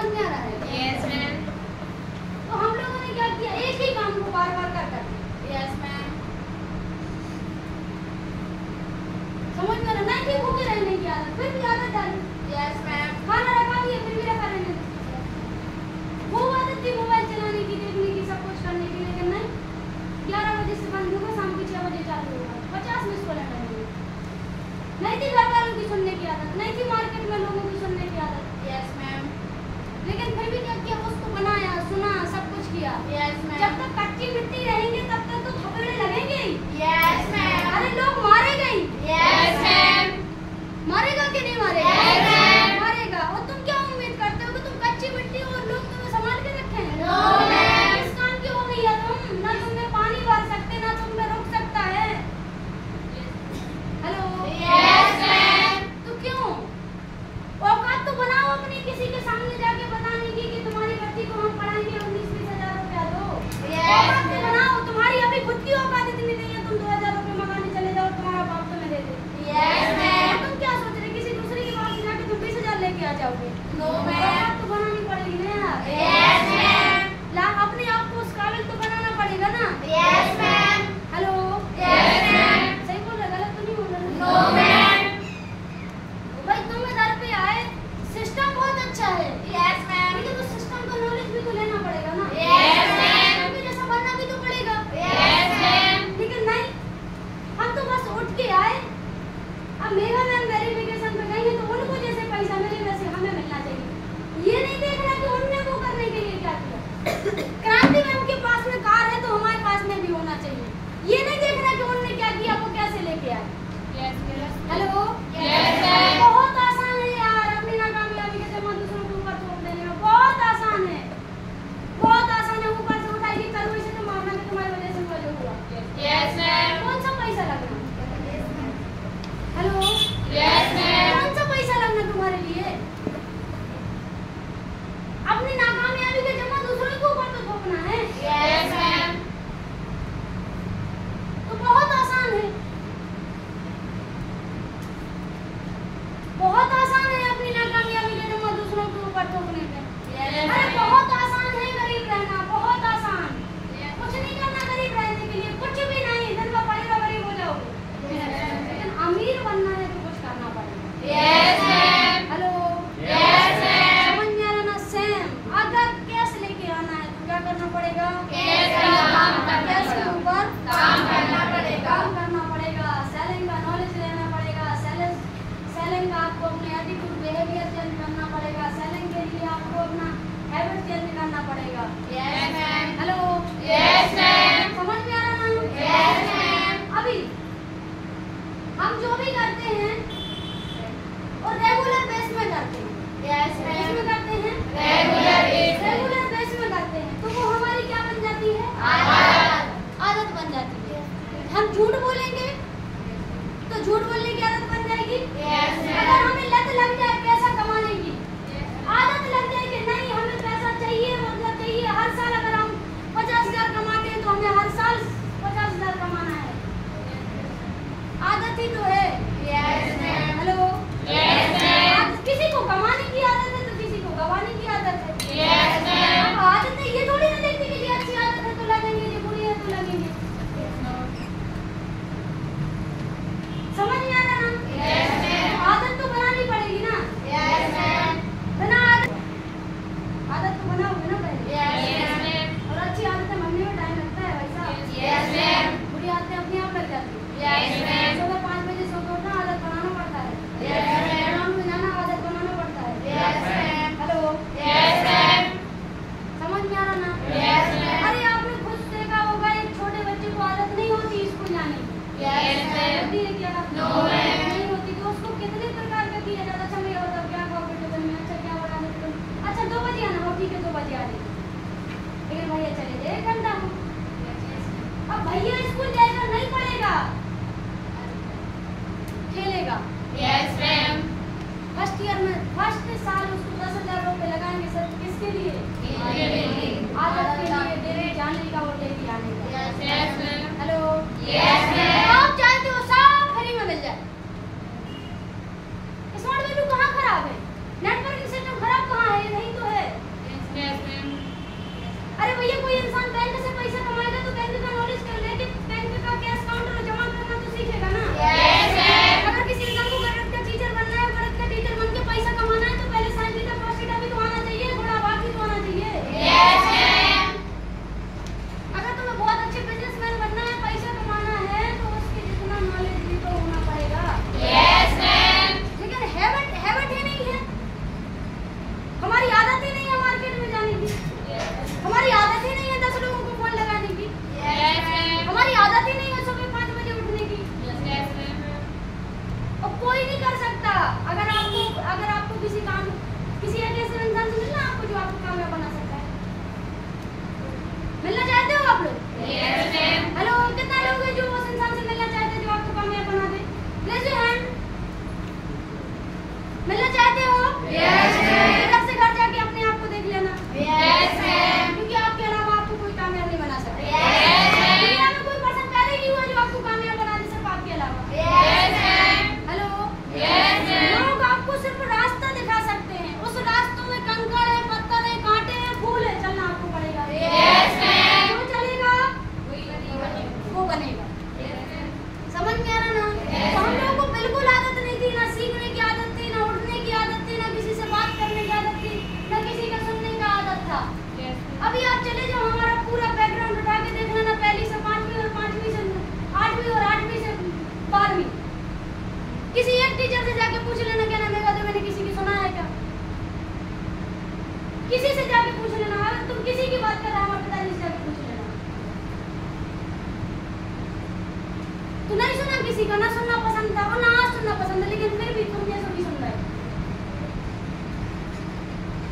समझ में आ रहा है? Yes ma'am. तो हम लोगों ने क्या किया, एक ही काम को बार बार कर कर। Yes ma'am. समझ में आ रहा? नहीं थी भूखे रहने की आदत, फिर भी आदत डाली। Yes ma'am. खाना रखा भी है, फिर भी रखा रहने दो। वो आदत थी मोबाइल चलाने की, देखने की, सब कुछ करने की, लेकिन नहीं, 11 बजे से बंद होगा, शाम को 6 बजे चालू होगा, 50 मिस कॉल आएंगे। नहीं थी घर वालों की सुनने की आदत, नहीं थी मार्केट में लोगों की सुनने की आदत। Yes ma'am. लेकिन फिर भी क्या किया, उसको बनाया, सुना, सब कुछ किया। Yes ma'am. जब तक कच्ची मिट्टी रहेंगे तब तक तो थपेड़े लगेंगे ही। Yes ma'am. अरे लोग मारेगा ही। Yes ma'am. मारेगा कि नहीं मारेगा? Yes, ma'am. मारेगा। और तुम क्या उम्मीद करते हो कि तुम कच्ची मिट्टी और लोग तुम्हें संभाल के रखें? No, ma'am. किस काम की हो गई है तुम? ना तुमने पानी भर सकते, ना तुमने रोक सकता है। हेलो? Yes, ma'am. तो क्यों? औकात तो बनाओ अपनी, किसी के सामने जाके बताने की कि तुम्हारी बच्ची को हम पढ़ाएंगे, 19-20 हजार रुपया दो। Yes, औकात तो ma'am. बनाओ। तुम्हारी अभी खुद की औकात इतनी नहीं है, तुम 2000 रुपये मंगाने चले जाओ, तुम्हारा बाप तुम्हें दे दे। Yes, ma'am. तुम क्या सोच रहे, किसी दूसरे के पास जाके तुम 20,000 लेके आ जाओगे? No, ma'am. औकात तो बनानी पड़ेगी ना यार। Yes, ma'am. अपने आप को उस काबिल तो बनाना पड़ेगा ना। Yes, ma'am. Hello? Yes, ma'am. सही बोल रहा, गलत तो नहीं बोल रहा? No, ma'am. भाई तुम घर पे आए, सिस्टम बहुत अच्छा है। Yes, ma'am. लेकिन उस सिस्टम का नॉलेज भी तो लेना पड़ेगा ना। Yes, ma'am. उनके जैसा बनना भी तो पड़ेगा। Yes, ma'am. लेकिन नहीं, हम तो बस उठ के आए, अब मेगा मैम वेरिफिकेशन पे गई है तो उनको जैसे पैसा मिले वैसे हमें मिलना चाहिए। ये नहीं देखना कि उनने वो करने के लिए क्या किया। क्रांति मैम के पास में कार है तो हमारे पास में भी होना चाहिए। ये नहीं देखना कि उनने क्या किया, वो कैसे लेके आए। Yes, ma'am. Hello? Yes, ma'am. बहुत आसान है यार, अपनी नाकामयाबी के जमा दूसरों के ऊपर थोप देने में बहुत आसान है, बहुत आसान है। ऊपर से उठाएगी करोड़ से तो मारना कि तुम्हारी वजह से मुझे हुआ। Yes, ma'am. कौन सा पैसा लगना? हेलो? Yes, ma'am. कौन सा पैसा लगना तुम्हारे लिए? अपनी नाकामयाबी के जमा दूसरों के ऊपर तो थोपना है। Yes, ma'am. तो बहुत आसान है, बहुत आसान है अपनी नाकामयाबी के जमा दूसरों के ऊपर थोपने में। Yes, अरे ma'am. बहुत आसान है गरीब रहना, बहुत आसान। कुछ नहीं करना गरीब रहने के लिए, कुछ भी नहीं, दिन का पड़ेगा गरीब हो जाओगे। लेकिन अमीर बनना है तो कुछ करना पड़ेगा। Yes, ma'am. Hello? Yes, ma'am. समझ में आ रहा ना? सेम। अगर कैश लेके आना है तो क्या करना पड़ेगा? Cash का काम करना कैश के पड़ेगा। ऊपर काम करना पड़ेगा। काम करना पड़ेगा। सेलिंग का नॉलेज लेना पड़ेगा। सेलिंग का आपको अपने एटीट्यूड, बिहेवियर चेंज करना पड़ेगा। सेलिंग के लिए आपको अपना हैबिट चेंज करना पड़ेगा। Yes, ma'am. Hello? Yes, ma'am. समझ में आ रहा ना? Yes, ma'am. अभी हम जो भी करते हैं और रेगुलर बेस में करते हैं। Yes, किस ma'am. में करते हैं? Regular basis. रेगुलर बेस में करते हैं तो वो हमारी क्या बन जाती है? आदत. आदत बन जाती है। हम झूठ बोलेंगे तो झूठ बोलने की आदत बन जाएगी। Yes, अगर ma'am. हमें लत लग जाए पैसा कमाने की, आदत लग जाए कि नहीं हमें पैसा चाहिए, मतलब चाहिए, हर साल अगर हम 50,000 कमाते हैं तो हमें हर साल 50,000 कमाना है। आदत ही तो है। Yes, ma'am. Hello? Yes, ma'am. किसी को कमाने की आदत है तो किसी को गवाने की आदत है। Yes, ma'am. अब आदत है ये थोड़ी ना देखती कि ये अच्छी आदत है तो लगेंगे, ये बुरी है तो लगेंगे। समझ में आ रहा ना? Yes, ma'am. आदत तो बनानी पड़ेगी ना। Yes, ma'am. बना आदत तो बनाओगे ना पहले। Yes, ma'am. और अच्छी आदतें बनने में टाइम लगता है भाई साहब। Yes, ma'am. बुरी आदतें अपने आप लग जाती हैं। Yes, ma'am. सुबह 5 बजे सो के उठना, आदत बनाना पड़ता है। Yes, ma'am. ग्राउंड में जाना, आदत बनाना पड़ता है। Yes, ma'am. Hello? Yes, ma'am. समझ में आ रहा ना? Yes, ma'am. अरे आपने खुद देखा होगा एक छोटे बच्चे को आदत नहीं होती स्कूल जाने की। Yes, ma'am. होती है क्या? No, ma'am. नहीं होती तो उसको कितने प्रकार का किया जाता। अच्छा मेरा बताओ क्या खाओगे टिफिन में? अच्छा क्या बना दो टिफिन? अच्छा 2 बजे आना हो, ठीक है 2 बजे आ जाइए। फिर भैया चले जाए 1 घंटा हो। अब भैया स्कूल जाएगा नहीं पढ़ेगा, खेलेगा। Yes, ma'am. फर्स्ट ईयर में फर्स्ट साल उसको 10,000 रुपए लगाएंगे सर, किसके लिए? आदत के लिए, डेली जाने का और डेली आने का। Yes, ma'am. Hello? Yes, ma'am. आप चाहते हो सब फ्री में मिल जाए। स्मार्ट वैल्यू कहाँ खराब है? नेटवर्किंग सिस्टम खराब कहाँ है? यही तो है। किसी से जाके पूछ लेना, अगर तुम किसी की बात कर रहा हमारे पिताजी से जाके पूछ लेना। तो नहीं सुना किसी का, ना सुनना पसंद था और ना आज सुनना पसंद है, लेकिन फिर भी तुम जैसा भी सुन रहे हो।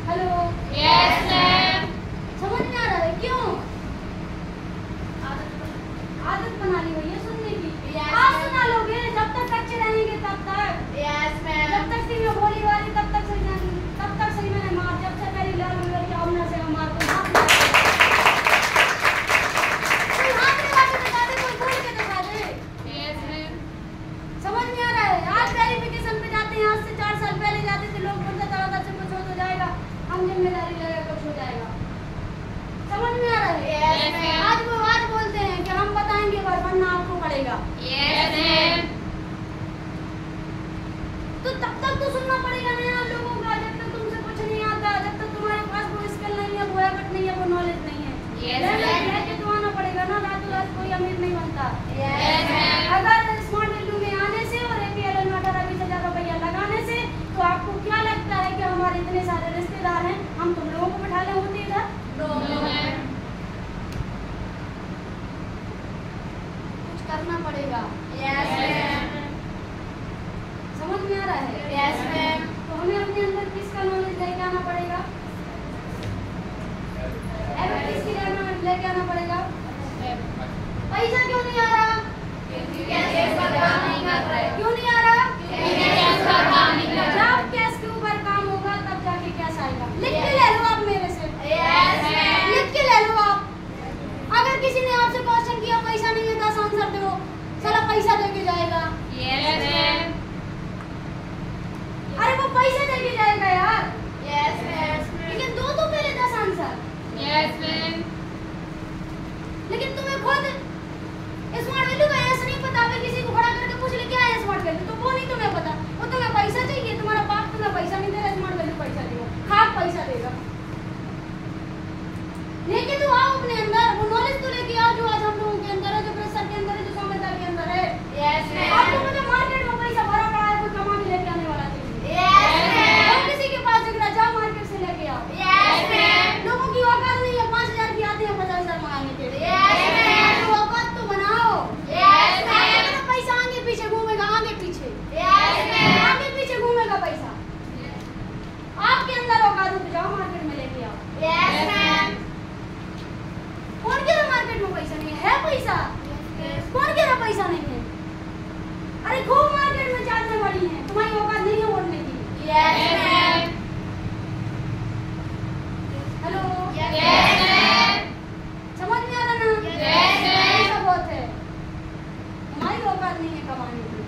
Hello, Yes, ma'am. समझ में आ रहा है क्यों? आदत बना ली हुई है सुनने की। Yes, आज ma'am. सुना लोगे जब तक अच्छे रहेंगे तब तक, Yes, ma'am. जब तक सी में बोली वाली तब तक सही मैंने मार, जब से मेरी लाल हुई की अमना से हम मार को हाथ लगा दे। कोई हाथ लगा के बता दे, कोई बोल के दिखा दे। Yes, ma'am. समझ में आ रहा है? आज वेरिफिकेशन पे जाते हैं, आज से 4 साल पहले जाते थे लोग, बोलते थे से कुछ हो तो जाएगा, हम जिम्मेदारी लेगा कुछ हो जाएगा। समझ में आ रहा है? Yes, ma'am. आज वो आज बोलते हैं कि हम बताएंगे वरना आपको पड़ेगा। Yes, ma'am. तो तब तक तो सुनना पड़ेगा ना यार लोगों का, जब तक तुमसे कुछ नहीं आता, जब तक तुम्हारे पास वो स्किल नहीं है, वो हैबिट नहीं है, वो नॉलेज नहीं है। Yes, रह ma'am. के तो आना पड़ेगा ना, रातों रात कोई अमीर नहीं बनता। Yes, ma'am. अगर स्मार्ट वैल्यू में आने से और APLL में 18-20 हज़ार रुपया लगाने से, तो आपको क्या लगता है कि हमारे इतने सारे रिश्तेदार हैं, हम तुम लोगों को बिठा ले होते इधर? No, ma'am. कुछ करना पड़ेगा। Yes, ma'am. समझ में आ रहा है? Yes, ma'am. तो हमें अपने अंदर किसका नॉलेज लेके आना पड़ेगा? एबिलिटीज की लेके आना पड़ेगा। पैसा क्यों नहीं आ रहा? क्योंकि कैश पर काम नहीं कर रहे। क्यों नहीं आ रहा? क्योंकि कैश पर काम नहीं कर रहे। जब कैश के ऊपर काम होगा तब जाके कैश आएगा। लिख के ले लो आप मेरे से। Yes, ma'am. लिख के ले लो आप। अगर किसी ने आपसे क्वेश्चन किया पैसा नहीं है 10 आंसर दो, साला पैसा देके जाएगा। Yes, ma'am. अरे वो पैसे देके जाएगा यार, Yes, ma'am. लेकिन दो तो पहले 10 आंसर। Yes, ma'am. लेकिन तुम्हें खुद स्मार्ट वैल्यू का ऐसा नहीं पता, अगर किसी को खड़ा करके पूछ ले क्या है स्मार्ट वैल्यू, तो वो नहीं तुम्हें पता। वो तुम्हें पैसा चाहिए, तुम्हारा बाप तुम्हें पैसा नहीं दे रहा, स्मार्ट वैल्यू पैसा देगा, खाक पैसा देगा। लेके तो आओ अपने अंदर, वो नॉलेज तो लेके आओ जो आज हम लोगों के अंदर है, जो प्रेशर के अंदर है, जो सौम्यता के अंदर है। Yes, आपको ma'am. मुझे मार्केट में पैसा भरा पड़ा है, कोई कमा के लेके आने वाला चाहिए। Yes, ma'am. हम किसी के पास जगह जाओ मार्केट से लेके आओ। Yes, ma'am. लोगों की औकात नहीं है 5,000 की आती है 50,000 मंगाने के लिए। Yes, ma'am. तो औकात तो बनाओ। Yes, ma'am. आपका पैसा आगे पीछे घूमेगा, आगे पीछे, Yes, ma'am. आगे पीछे घूमेगा पैसा। आपके अंदर औकात हो तो जाओ मार्केट में लेके आओ। Yes, ma'am. कौन कह रहा मार्केट में पैसा नहीं है पैसा? कौन कह रहा पैसा नहीं है? अरे खूब मार्केट में चादरें बड़ी हैं, तुम्हारी औकात नहीं है ओढ़ने की। Yes, ma'am. Hello, Yes, ma'am. समझ में आ रहा ना? Yes, ma'am. पैसा बहुत है, तुम्हारी औकात नहीं है कमाने की,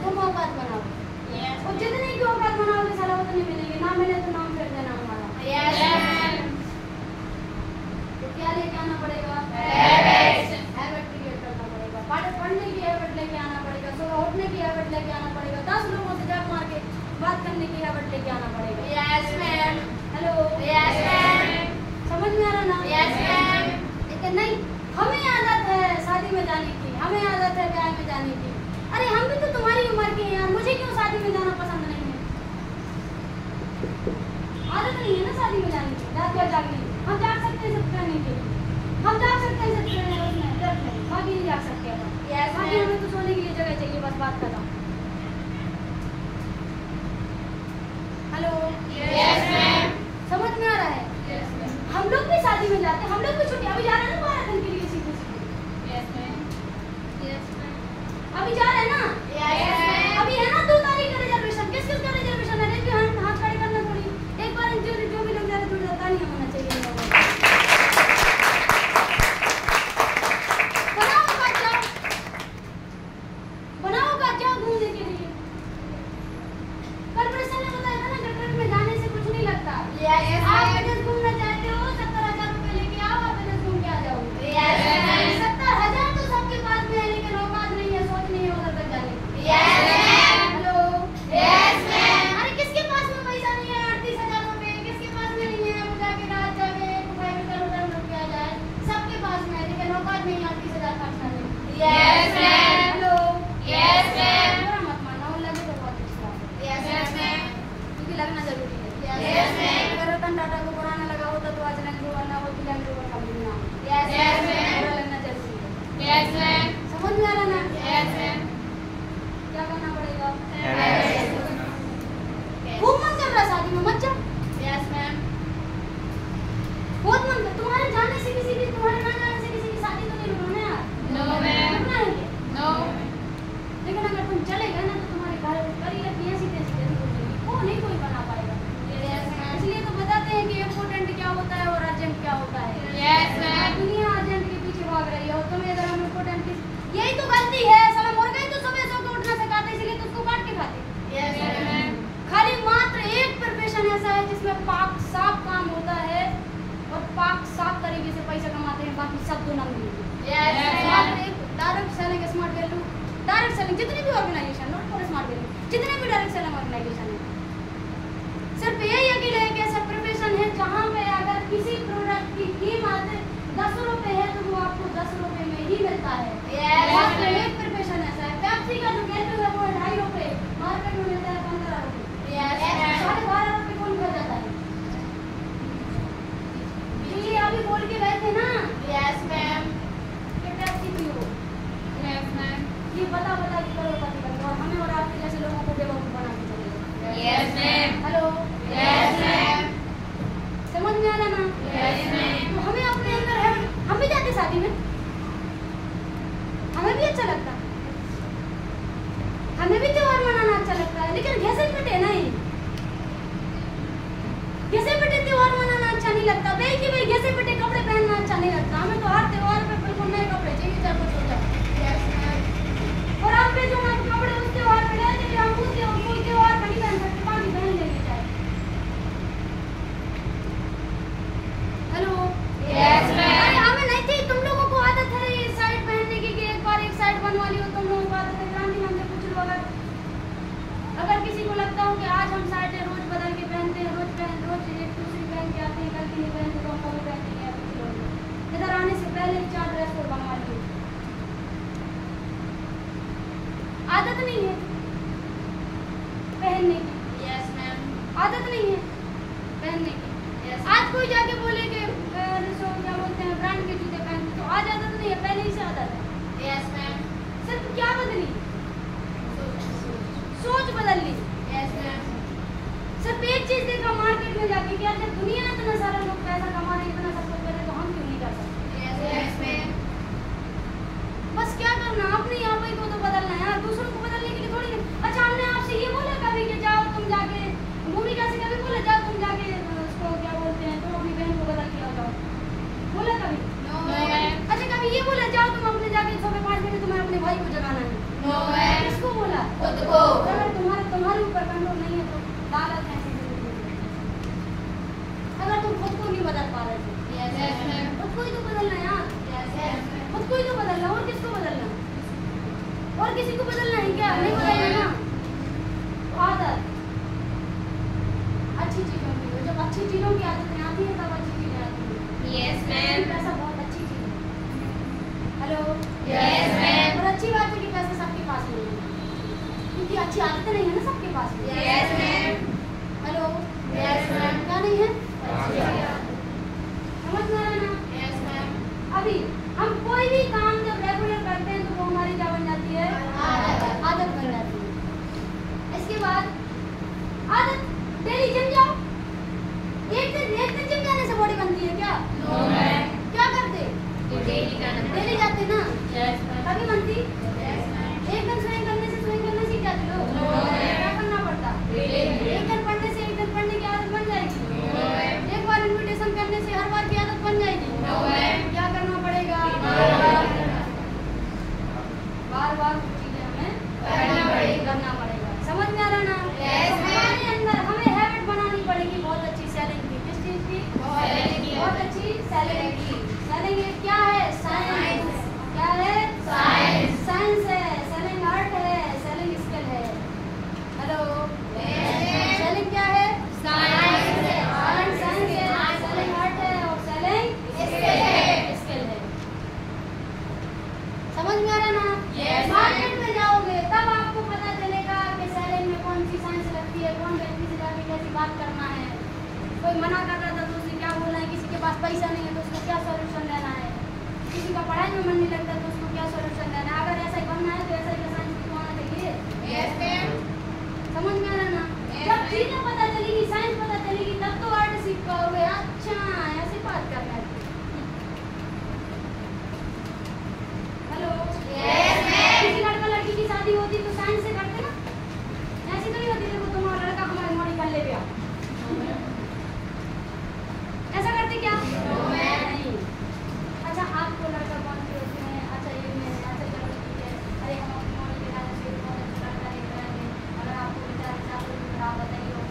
तुम औकात बनाओ। Yes. और जितने की औकात बनाओगे साला उतने मिलेंगे, ना मिले तो नाम फेर देना हमारा। Yes, ma'am. तो क्या लेके आना पड़ेगा? Habits. हैबिट क्रिएट करना पड़ेगा, पढ़ने की हैबिट लेके आना पड़ेगा, सुबह उठने की हैबिट लेके आना पड़ेगा, 10 लोगों से जाके मार के बात करने की हैबिट लेके आना पड़ेगा। Yes, ma'am. Hello, Yes, ma'am. समझ में आ रहा ना? Yes, ma'am. लेकिन नहीं, हमें आदत है शादी में जाने की, हमें आदत है ब्याह में जाने की। अरे हम भी तो तुम्हारी उम्र के हैं यार, मुझे क्यों शादी में जाना पसंद नहीं है? आदत नहीं है ना शादी में जाने की, रात भर जागने की। हम जाग सकते हैं सब करने के लिए, हम जाग सकते हैं सब करने उसमें दर्द नहीं, बाकी नहीं जाग सकते अपन। Yes, बाकी ma'am. हमें तो सोने के लिए जगह चाहिए, बस बात खत्म। Hello, Yes, ma'am. समझ में आ रहा है? Yes, ma'am. हम लोग भी शादी में जाते हैं, हम लोग भी छुट्टी अभी जा रहे हैं ना 12 दिन के लिए सीधे सीधे। Yes, ma'am. Yes, ma'am. अभी जा रहे हैं ना? Yes, ma'am. अभी है ना 2 तारीख का रिजर्वेशन, किस किस का रिजर्वेशन है? रेट भी हाथ खड़े करना थोड़ी, एक बार जो भी लोग जा रहे थोड़ी तालियां होना चाहिए इन लोगों को। बनाओ का क्या घूमने के लिए? कॉर्पोरेशन ने बताया था ना गटर में जाने से कुछ नहीं लगता। Yes, आप ma'am. विदेश घूमना चाहते हो 70,000 रुपए लेके आओ, आप विदेश घूम के आ जाओगे। Yes, ma'am. 70,000 तो सबके पास में है, लेकिन औकात नहीं है, सोच नहीं है उधर तक जाने की। Yes, ma'am. Hello, Yes, ma'am. अरे किसके पास में पैसा नहीं है 38,000 रुपए? किसके पास में नहीं है वो जाके रात जाके प्राइवेट होटल में रुक के आ जाए? सबके पास में है, लेकिन औकात नहीं है 38,000 खर्च करने की। Yes, ma'am. Hello, Yes, ma'am. बुरा मत मानना, वो लगे तो बहुत अच्छा है, Yes, ma'am. क्योंकि लगना जरूरी है। Yes, ma'am. अगर रतन टाटा को पुराना वरना वो सिलेंडर को कभी ना। Yes, ma'am. पूरा लगना जरूरी है। Yes, ma'am. समझ में आ रहा ना? Yes, ma'am. क्या करना पड़ेगा? खूब मन कर रहा शादी में, मत जा। Yes, ma'am. बहुत मन कर, तुम्हारे जाने से किसी की, तुम्हारे ना जाने से किसी की शादी तो नहीं रुकना यार। No, ma'am. रुकना है क्या? No. लेकिन अगर तुम चले गए ना तो तुम्हारे घर करियर की ऐसी तैसी जरूर हो जाएगी, वो नहीं कोई बना पाएगा। Yes, ma'am. इसलिए तो बताते हैं कि इम्पोर्टेंट क्या होता है और अर्जेंट क्या होता है। Yes, ma'am. दुनिया अर्जेंट के पीछे भाग रही है और तुम्हें इधर हम इम्पोर्टेंट की, यही तो गलती है। साला मुर्गा ही तो सुबह सो के उठना सिखाते, इसलिए तो उसको काट के खाते। Yes, ma'am. खाली मात्र एक प्रोफेशन ऐसा है जिसमें पाक साफ काम होता है और पाक साफ तरीके से पैसा कमाते हैं, बाकी सब तो नंगी। Yes, ma'am. मात्र एक direct selling, smart value, direct selling, जितनी भी organisation, not for smart value, जितने भी डायरेक्ट सेलिंग ऑर्गेनाइजेशन है, सिर्फ यही अकेले एक ऐसा प्रोफेशन है जहाँ पे अगर किसी प्रोडक्ट की कीमत 10 रुपए है तो वो आपको 10 रुपए में ही मिलता है। Yes, मात्र ma'am. एक प्रोफेशन ऐसा है। पेप्सी का जो कैलरी है वो 2.5 रुपए, मार्केट में मिलता है 15 रुपए। Yes, ma'am. 12.5 रुपए कौन खा जाता है? ये अभी बोल के गए थे ना Yes, ma'am. कि पेप्सी पियो, Yes, ma'am. ये बता के करोड़पति बनो और हमें और आपके जैसे लोगों को बेवकूफ बना के चलेगा। Yes, ma'am. Hello, Yes, ma'am. समझ में आ रहा ना? Yes, ma'am. तो हमें अपने अंदर है, हम भी जाते शादी में, हमें भी अच्छा लगता, हमें भी त्योहार मनाना अच्छा लगता है, लेकिन घिसे पिटे नहीं, घिसे पिटे त्योहार मनाना अच्छा नहीं लगता। भाई कि भाई घिसे पिटे कपड़े पहनना अच्छा नहीं लगता। हमें तो हर त्योहार पे बिल्कुल नए कपड़े चाहिए, चाहे कुछ हो जाए। Yes, ma'am. और आप पे जो हम कपड़े उस त्योहार पे ले लेंगे, हम उस कोई त्योहार पे नहीं पहन सकते, बाकी पहन लेंगे चाहे। Hello, Yes, ma'am. अरे हमें नहीं थी, तुम लोगों को आदत है ये साइड पहनने की कि एक बार एक साइड बनवा ली हो, तुम लोगों को आदत है। क्रांति हमसे पूछ लो, अगर किसी को लगता हो कि आज हम साइडें रोज बदल के पहनते हैं, रोज एक दूसरी पहन के आते हैं, कल की नहीं पहनते तो हम कभी पहनते नहीं हैं। कुछ लोग इधर आने से पहले 4 ड्रेस कोड बनवा लिए, आदत नहीं है पहनने की, Yes, ma'am. आदत नहीं है पहनने की। Yes. आज कोई जाके बोले कि क्या बोलते हैं ब्रांड के जूते पहनते, तो आज आदत नहीं है, पहले ही से आदत है। Yes, ma'am. सिर्फ क्या बदली, सोच बदल ली। Yes, ma'am. सिर्फ एक चीज देखा मार्केट में जाके कि यार जब दुनिया में इतना सारा लोग पैसा कमा रहे हैं, इतना सब कुछ कर रहे हैं, तो हम क्यों नहीं कर सकते? Yes, ma'am. बस क्या करना, अपने आप ही को तो बदलना है यार, दूसरों को बदलने के लिए थोड़ी है। अच्छा, हमने आपसे ये बोला कभी कि जाओ तुम जाके, भूमिका से कभी बोला जाओ तुम जाके उसको क्या बोलते हैं, तुम अपनी बहन को बदल के आ जाओ, बोला कभी? No, ma'am. अच्छा, कभी ये बोला जाओ तुम अपने जाके सुबह 5 बजे तुम्हें अपने भाई को जगाना है, No, ma'am. किसको बोला? खुद को. अगर तुम्हारे ऊपर कंट्रोल नहीं है तो लालच ऐसे जरूर। अगर तुम खुद को नहीं बदल पा रहे थे, Yes, ma'am. खुद को ही तो बदलना है यार, Yes, ma'am. खुद को ही तो बदलना, और किसको बदलना? और किसी को बदलना है क्या? नहीं बदलना ना। तो आदत अच्छी चीजों की हो, जब अच्छी चीजों की आदतें आती है तब अच्छी चीजें आती हैं। Yes, ma'am. पैसा बहुत अच्छी चीज है। Hello, Yes, ma'am. और अच्छी बात है कि पैसा सबके पास नहीं है, क्योंकि अच्छी आदतें नहीं है ना सबके पास में। Yes, ma'am. Hello, Yes, ma'am. क्या नहीं है? Yes, समझ में आ रहा है ना? ma'am. अभी हम कोई भी काम जब रेगुलर करते हैं तो वो हमारी क्या बन जाती है? आदत बन जाती है। इसके बाद आदत, डेली जिम जाओ। एक दिन जिम जाने से बॉडी बनती है क्या? No, ma'am. क्या करते? Daily जाना. डेली जाते ना, Yes, ma'am. कभी बनती? Yes, ma'am. एक दिन स्विंग करने से स्विंग करना सीख जाते लोग। No, ma'am. क्या करना पड़ता? Daily. एक दिन पढ़ने से एक दिन पढ़ने की आदत बन जाएगी। No, ma'am. एक बार इन्विटेशन करने से हर बार की आदत बन जाएगी। No, ma'am. क्या करना पड़ेगा? बार चीजें हमें करना पड़ेगा। समझ में आ रहा ना? Yes, तो हमारे अंदर हमें हैबिट बनानी पड़ेगी बहुत अच्छी सेलिंग की। किस चीज की? Selling की। बहुत अच्छी सेलिंग की। सेलिंग क्या है? साइंस। क्या है? Science. साइंस है। सेलिंग आर्ट है, सेलिंग स्किल है। हेलो, सेलिंग क्या है? Science है। साइंस है, सेलिंग आर्ट है और सेलिंग स्किल है। समझ में आ रहा ना? Yes, मार्केट में जाओगे तब आपको पता चलेगा कि सेलिंग में कौन सी साइंस लगती है, कौन व्यक्ति से जाके कैसी बात करना है। कोई मना कर रहा था तो उसे क्या बोलना है, किसी के के पास पैसा नहीं है तो उसको क्या सॉल्यूशन देना है, किसी का पढ़ाई में मन नहीं लगता तो उसको क्या सॉल्यूशन देना है। अगर ऐसा ही बनना है तो ऐसा ही साइंस को आना चाहिए। Yes, ma'am. समझ में आ रहा ना? जब चीजें पता चलेगी, साइंस पता चलेगी, तब तो आर्ट सीख पाओगे। अच्छा ऐसी बात करना है। Hello Yes, ma'am. किसी लड़का लड़की की शादी होती तो साइंस से करते ना, ऐसी तो नहीं होती देखो तुम्हारा लड़का हमारे मोड़ी कर ले गया, ऐसा करते क्या? नहीं। अच्छा आपको लड़का कौन से होते हैं? अच्छा ये में अच्छा चलो ठीक है, अरे हम अपनी मोड़ी के डाले से बहुत अच्छा लड़का लेकर आएंगे। अगर आपको विचार चाहते हो तो आप बताइए,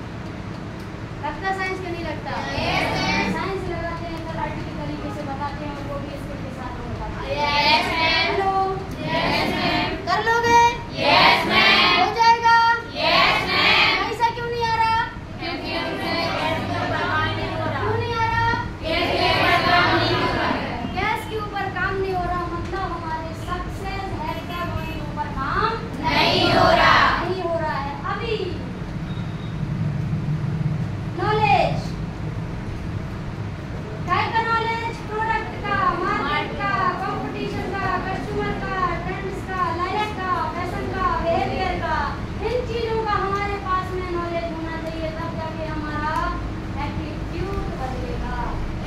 लगता साइंस का नहीं लगता? Yes, ma'am. साइंस लगाते हैं कल आर्ट के तरीके से बताते हैं, वो भी इसके साथ होता है। Yes, ma'am. Hello Yes, ma'am. कर लोगे? Yes, ma'am. हो जाएगा? Yes, ma'am. पैसा क्यों नहीं आ रहा? क्योंकि हमसे गैस के ऊपर काम नहीं हो रहा। क्यों नहीं आ रहा? गैस के ऊपर काम नहीं हो रहा है। गैस के ऊपर काम नहीं हो रहा मतलब हमारे सक्सेस है क्या के ऊपर काम नहीं हो रहा। नहीं हो रहा है। अभी नॉलेज काय का नॉलेज, प्रोडक्ट का, मार्केट का, कंपटीशन का, कस्टमर का, ट्रेंड्स का, लाइफ का, फैशन का, बिहेवियर का, इन चीजों का हमारे पास में नॉलेज होना चाहिए, तब जाके हमारा एटीट्यूड बदलेगा।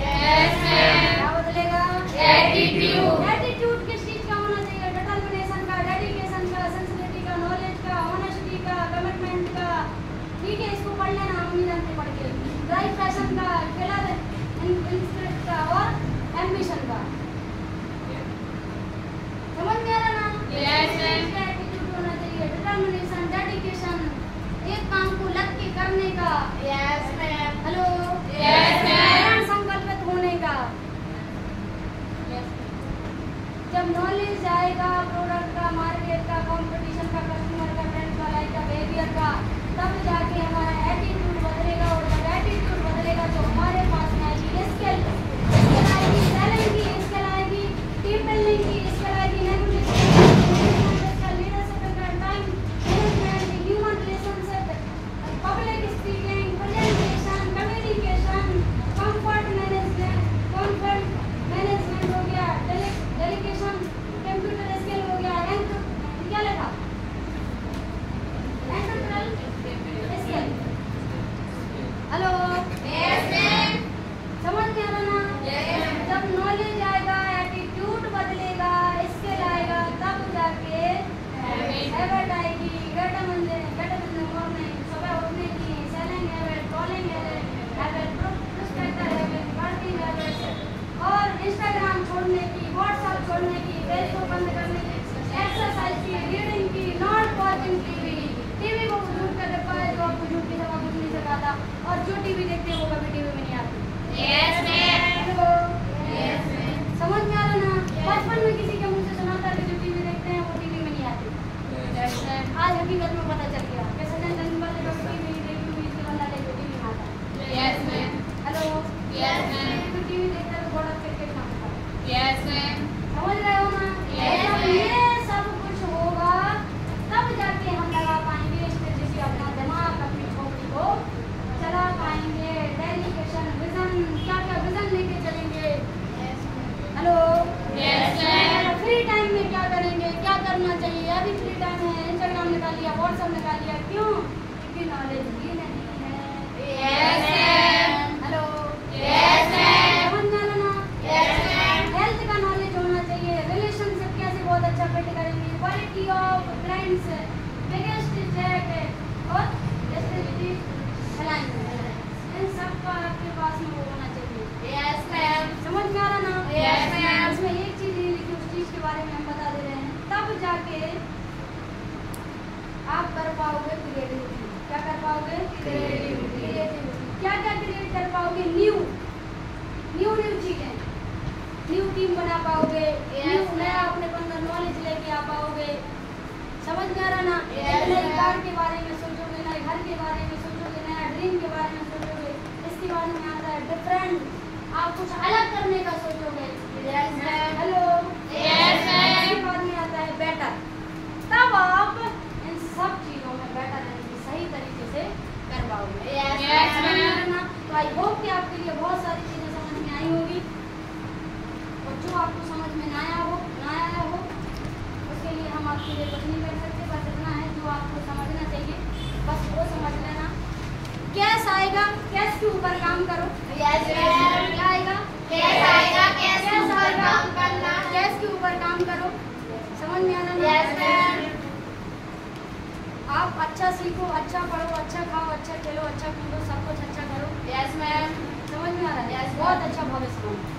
Yes, ma'am. क्या बदलेगा? Attitude. एटीट्यूड किस चीज का होना चाहिए? डिटर्मिनेशन का, डेडिकेशन का, सिंसियरिटी का, नॉलेज का, ऑनेस्टी का, कमिटमेंट का। ठीक है, इसको पढ़ लेना, हम नहीं जानते पढ़ के। ड्राइव पैशन का, किलर इंस्टिंक्ट का और एम्बिशन का। समझ में आ रहा ना? Yes, ma'am. इसका एटीट्यूड होना चाहिए, डिटर्मिनेशन, डेडिकेशन, एक काम को लग के करने का। Yes, ma'am. Hello Yes, ma'am. दृढ़ संकल्पित होने का। जब नॉलेज आएगा प्रोडक्ट का, मार्केट का, कंपटीशन का, कस्टमर का, ट्रेंड का, लाइफ का, बिहेवियर का, तब जाके हमारा एटीट्यूड बदलेगा। और जब एटीट्यूड बदलेगा तो हमारे पास में आएगी स्किल आएगी, टैलेंट की स्किल आएगी, टीम बिल्डिंग की स्किल आएगी, negotiation, leadership and time management, human relationship, public speaking, presentation, communication, comfort management हो गया, डेलीगेशन, कंप्यूटर स्किल हो गया, क्या लिखा? Entrepreneurial skill. Hello Yes, ma'am. समझ में आ रहा ना? Yes. जब नॉलेज आएगा, एटीट्यूड बदलेगा, स्किल आएगा, तब जाके हैबिट आएगी, गेट मॉर्निंग, सुबह उठने की, selling habit, calling habit, prospector habit, working habit, और इंस्टाग्राम छोड़ने की, व्हाट्सएप छोड़ने की, फेसबुक बंद करने की, एक्सरसाइज की, रीडिंग की, नॉट वॉचिंग टीवी को झूठ का डब्बा है जो आपको झूठ की जगह कुछ नहीं सिखाता, और जो टीवी देखते हैं वो कभी टीवी में नहीं आते। Yes, ma'am. Hello Yes, ma'am. समझ में आ रहा ना? बचपन में किसी के मुंह से सुना था कि जो टीवी देखते हैं वो टीवी में नहीं आते। Yes, ma'am. आज हकीकत में पता चल गया कि सचिन तेंदुलकर ने कभी टीवी नहीं देखी हुई, इसके बंदा लेके टीवी में आता है। Yes, ma'am. Hello Yes, ma'am. तो टीवी देखता है तो बड़ा क्रिकेट ना होता है। Yes, ma'am. समझ रहे हो ना? Yes, जब ma'am. ये सब कुछ होगा तब जाके हम लगा पाएंगे स्ट्रेटेजी, अपना दिमाग, अपनी खोपड़ी को चला पाएंगे। डेडिकेशन, विजन, क्या क्या विजन लेके चलेंगे। Hello Yes, ma'am. Free time में क्या करेंगे, क्या करना चाहिए? अभी फ्री टाइम है, इंस्टाग्राम निकाल लिया, व्हाट्सएप निकाल लिया, क्यों? क्योंकि नॉलेज ही नहीं है। Yes, ma'am. Hello Yes, ma'am. समझ में आ रहा ना? Yes, ma'am. हेल्थ का नॉलेज होना चाहिए, रिलेशनशिप कैसे बहुत अच्छा फिट करेंगे, quality of clients, biggest chat और स्ट्रेटजी अलाइनमेंट, इन सब का आपके पास में वो होना चाहिए। Yes, ma'am. समझ में आ रहा ना? Yes, ma'am. इसमें एक चीज ये लिखी, उस चीज के बारे में हम बता दे रहे हैं, तब जाके आप कर पाओगे क्रिएटिविटी। क्या कर पाओगे? क्रिएटिविटी। क्या क्या क्रिएट कर पाओगे? न्यू चीजें, न्यू टीम बना पाओगे, न्यू नया अपने अंदर नॉलेज लेके आ पाओगे। समझ में आ रहा ना? Yes, नई ma'am. कार के बारे में सोचोगे, नए घर के बारे में सोचोगे, नया ड्रीम के बारे में सोचोगे। इसके बारे में आता है डिफरेंट, आप कुछ अलग करने का सोचोगे। Yes, ma'am. Hello Yes, ma'am. इसके बाद में आता है बेटर, तब आप इन सब चीजों में बेटर यानी कि सही तरीके से कर पाओगे। Yes, समझ में आ ma'am. रहा ना? तो आई होप कि आपके लिए बहुत सारी चीजें समझ में आई होंगी। जो आपको समझ में ना आया हो उसके लिए हम आपके लिए कुछ नहीं कर सकते। बस इतना है जो आपको समझना चाहिए बस वो समझ लेना। कैश आएगा, कैश के ऊपर काम करो। Yes, ma'am. क्या आएगा? कैश आएगा, कैश के ऊपर काम करना। कैश के ऊपर काम करो। समझ में आ रहा है? Yes, ma'am. आप अच्छा सीखो, अच्छा पढ़ो, अच्छा खाओ, अच्छा खेलो, अच्छा कूदो, सब कुछ अच्छा करो। Yes, ma'am. समझ में आ रहा है? Yes, ma'am. बहुत अच्छा भविष्य बनाओ।